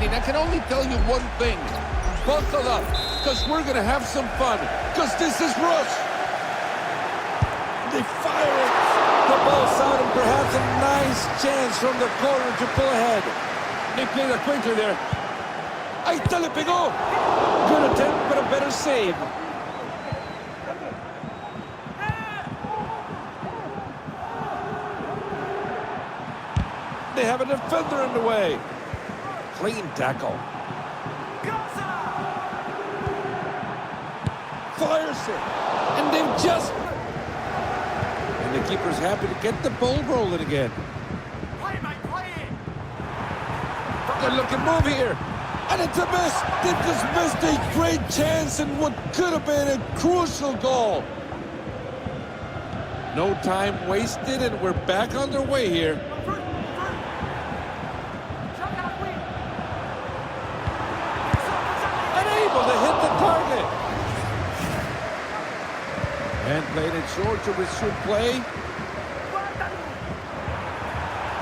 defending, I can only tell you one thing. Buckle up, because we're going to have some fun, because this is rush. They fire it. The ball's out, and perhaps a nice chance from the corner to pull ahead. They played it quickly there. Ahí está, le pegó. Good attempt, but a better save. They have a defender in the way. Clean tackle. Fires it. And they've just... And the keeper's happy to get the ball rolling again. Good looking move here. And it's a miss. They just missed a great chance and what could have been a crucial goal. No time wasted, and we're back on their way here. Unable to hit the target. And played it short to resume play.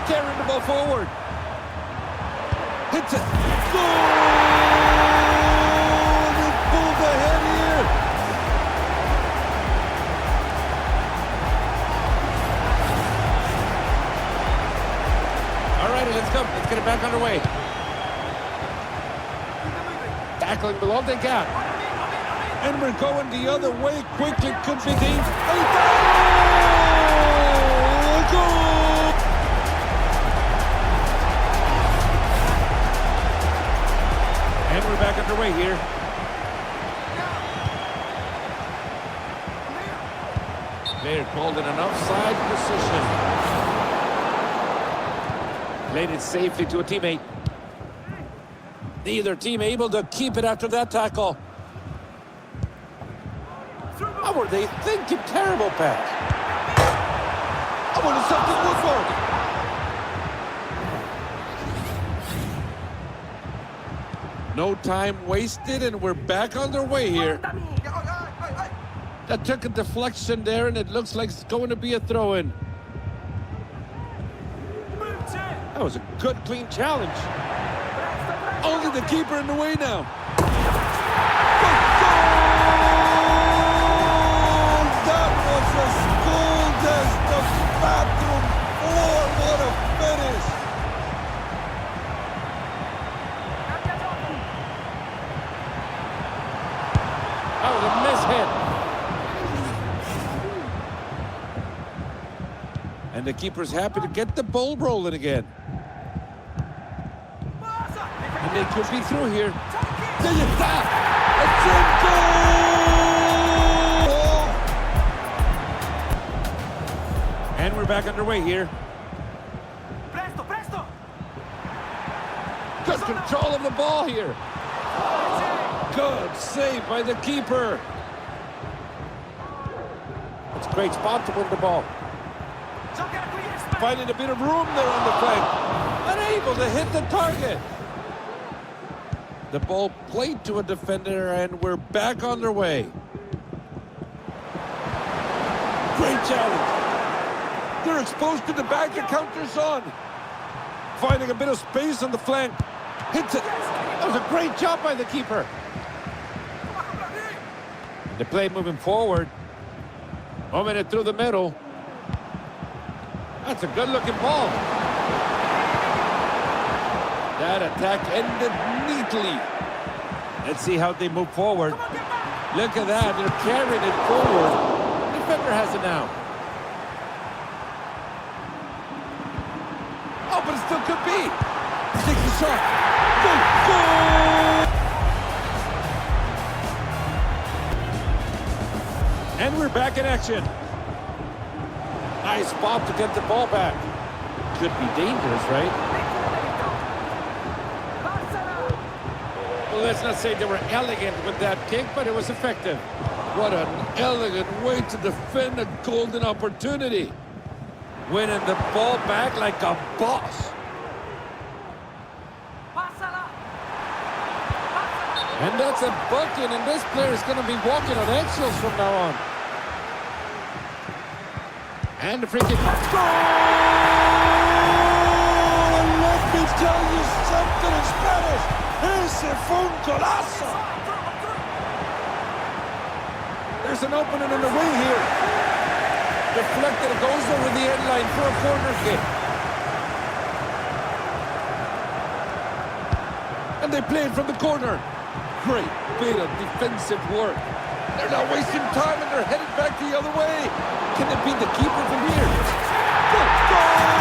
Carrying the ball forward. Hits it. Goal! They pulled ahead here. All righty, let's go. Let's get it back underway. Tackling below the gap. And we're going the other way quickly. Could be dangerous. Oh, goal! And we're back underway here. They're called in an offside position. Played it safely to a teammate. Neither team able to keep it after that tackle. How were they thinking? Terrible pass. I want to something good for it. No time wasted, and we're back on their way here. That took a deflection there, and it looks like it's going to be a throw-in. That was a good, clean challenge. Only the keeper in the way now. That was as cold as the bathroom floor. What a finish. That was a miss hit. And the keeper's happy to get the ball rolling again. And they could be through here. There you go! It's in goal! And we're back underway here. Presto, presto! Good control of the ball here. Good save by the keeper. It's a great spot to win the ball. Finding a bit of room there on the flank. Unable to hit the target. The ball played to a defender, and we're back on their way. Great challenge. They're exposed to the back, the counter's on. Finding a bit of space on the flank. Hits it. That was a great job by the keeper. The play moving forward. Moving it through the middle. That's a good-looking ball. That attack ended neatly. Let's see how they move forward. Look at that. They're carrying it forward. The defender has it now. Oh, but it still could be. Takes the shot. Goal! And we're back in action. Nice spot to get the ball back. Could be dangerous, right? Well, let's not say they were elegant with that kick, but it was effective. What an elegant way to defend a golden opportunity. Winning the ball back like a boss. And that's a bucket, and this player is going to be walking on eggshells from now on. And the free kick. Goal! And let me tell you something in Spanish. golazo! There's an opening in the wing here. Deflected, it goes over the end line for a corner kick. And they play it from the corner. Great bit of defensive work. They're not wasting time and they're headed back the other way. Can it be the keeper from here? Good goal!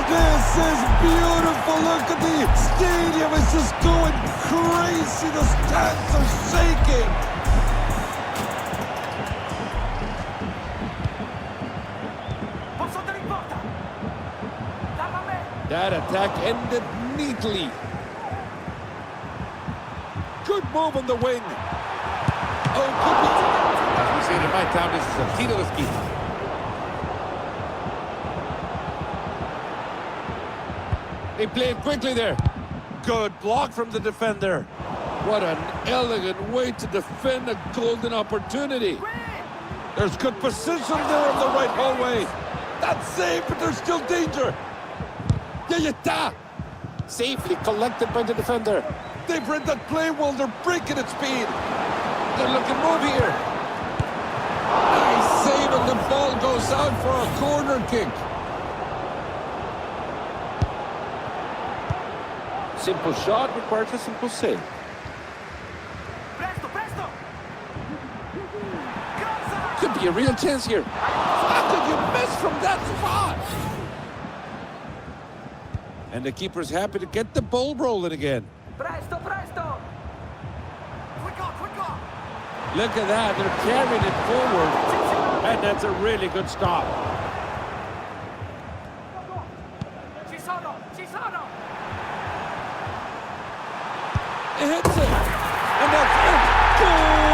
This is beautiful. Look at the stadium. It's just going crazy. The stands are shaking. That attack ended neatly. Good move on the wing. Oh, good move. As we say in my town, this is a Tito Esquina. They play it quickly there. Good block from the defender. What an elegant way to defend a golden opportunity. There's good position there on the right hallway. That's safe, but there's still danger. Yayata! Safely collected by the defender. They've read that play well, they're breaking at speed. They're looking to move here. Nice save, and the ball goes out for a corner kick. Simple shot requires a simple save. Presto, presto! Could be a real chance here. How could you miss from that spot? And the keeper's happy to get the ball rolling again. Presto, presto! Quick on, quick on! Look at that, they're carrying it forward. And that's a really good stop. Ci sono, ci sono! It hits it. And that's it. Goal!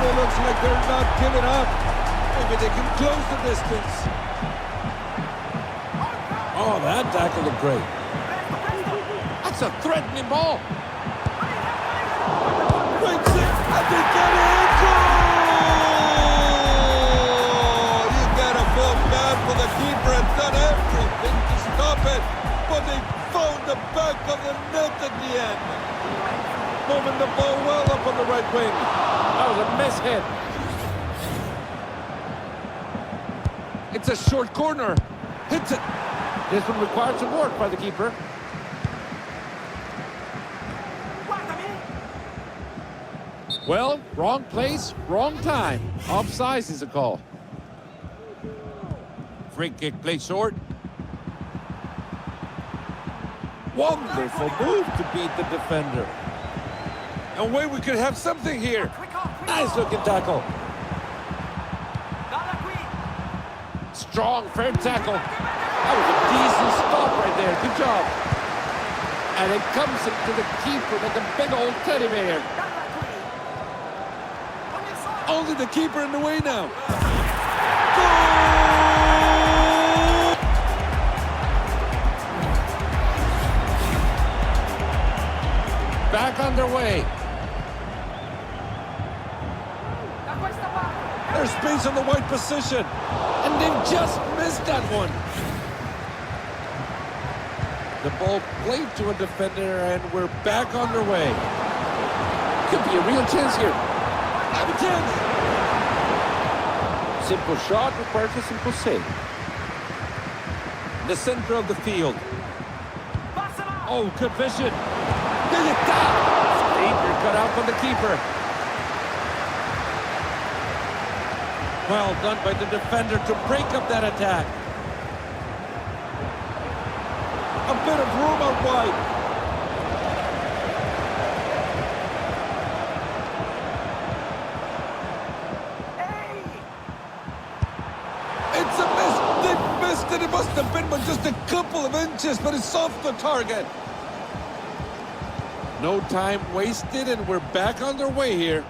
It looks like they're not giving up. Maybe they can close the distance. Oh, that tackle looked great. That's a threatening ball. Breaks it, and they get it. Goal! You gotta feel bad for the keeper and done everything to stop it, but they found the back of the net at the end. Moving the ball well up on the right wing. That was a miss hit. It's a short corner. Hits it. This one requires some work by the keeper. Well, wrong place, wrong time. Offsides is a call. Free kick play short. Wonderful move to beat the defender. And wait, we could have something here. Nice looking tackle. Strong, fair tackle. That was a decent stop right there. Good job. And it comes into the keeper like a big old teddy bear. Only the keeper in the way now. Goal! Back underway. There's space on the wide position. And they've just missed that one. The ball played to a defender, and we're back underway. Could be a real chance here. Have a chance. Simple shot requires a simple save. The center of the field. Oh, good vision. Danger cut out from the keeper. Well done by the defender to break up that attack. A bit of room out wide. It's a miss. They missed it. It must have been by just a couple of inches, but it's off the target. No time wasted, and we're back on their way here.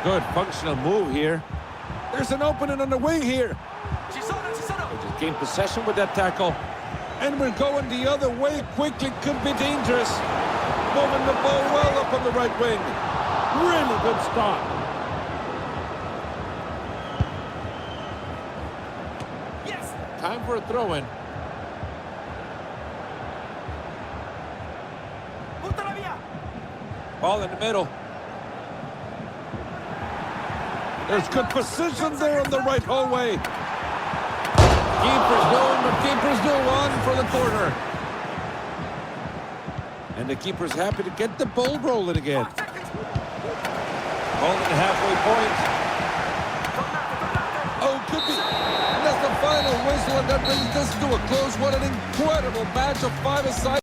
Good functional move here. There's an opening on the wing here. They just gained possession with that tackle. And we're going the other way quickly. Could be dangerous. Moving the ball well up on the right wing. Really good stop. Yes. Time for a throw-in. Ball in the middle. There's good precision there on the right hallway. Keeper's going, but keeper's no one for the corner. And the keeper's happy to get the ball rolling again. Ball in the halfway point. Oh, could be. And that's the final whistle, and that brings this to a close. What an incredible match of five-a-side.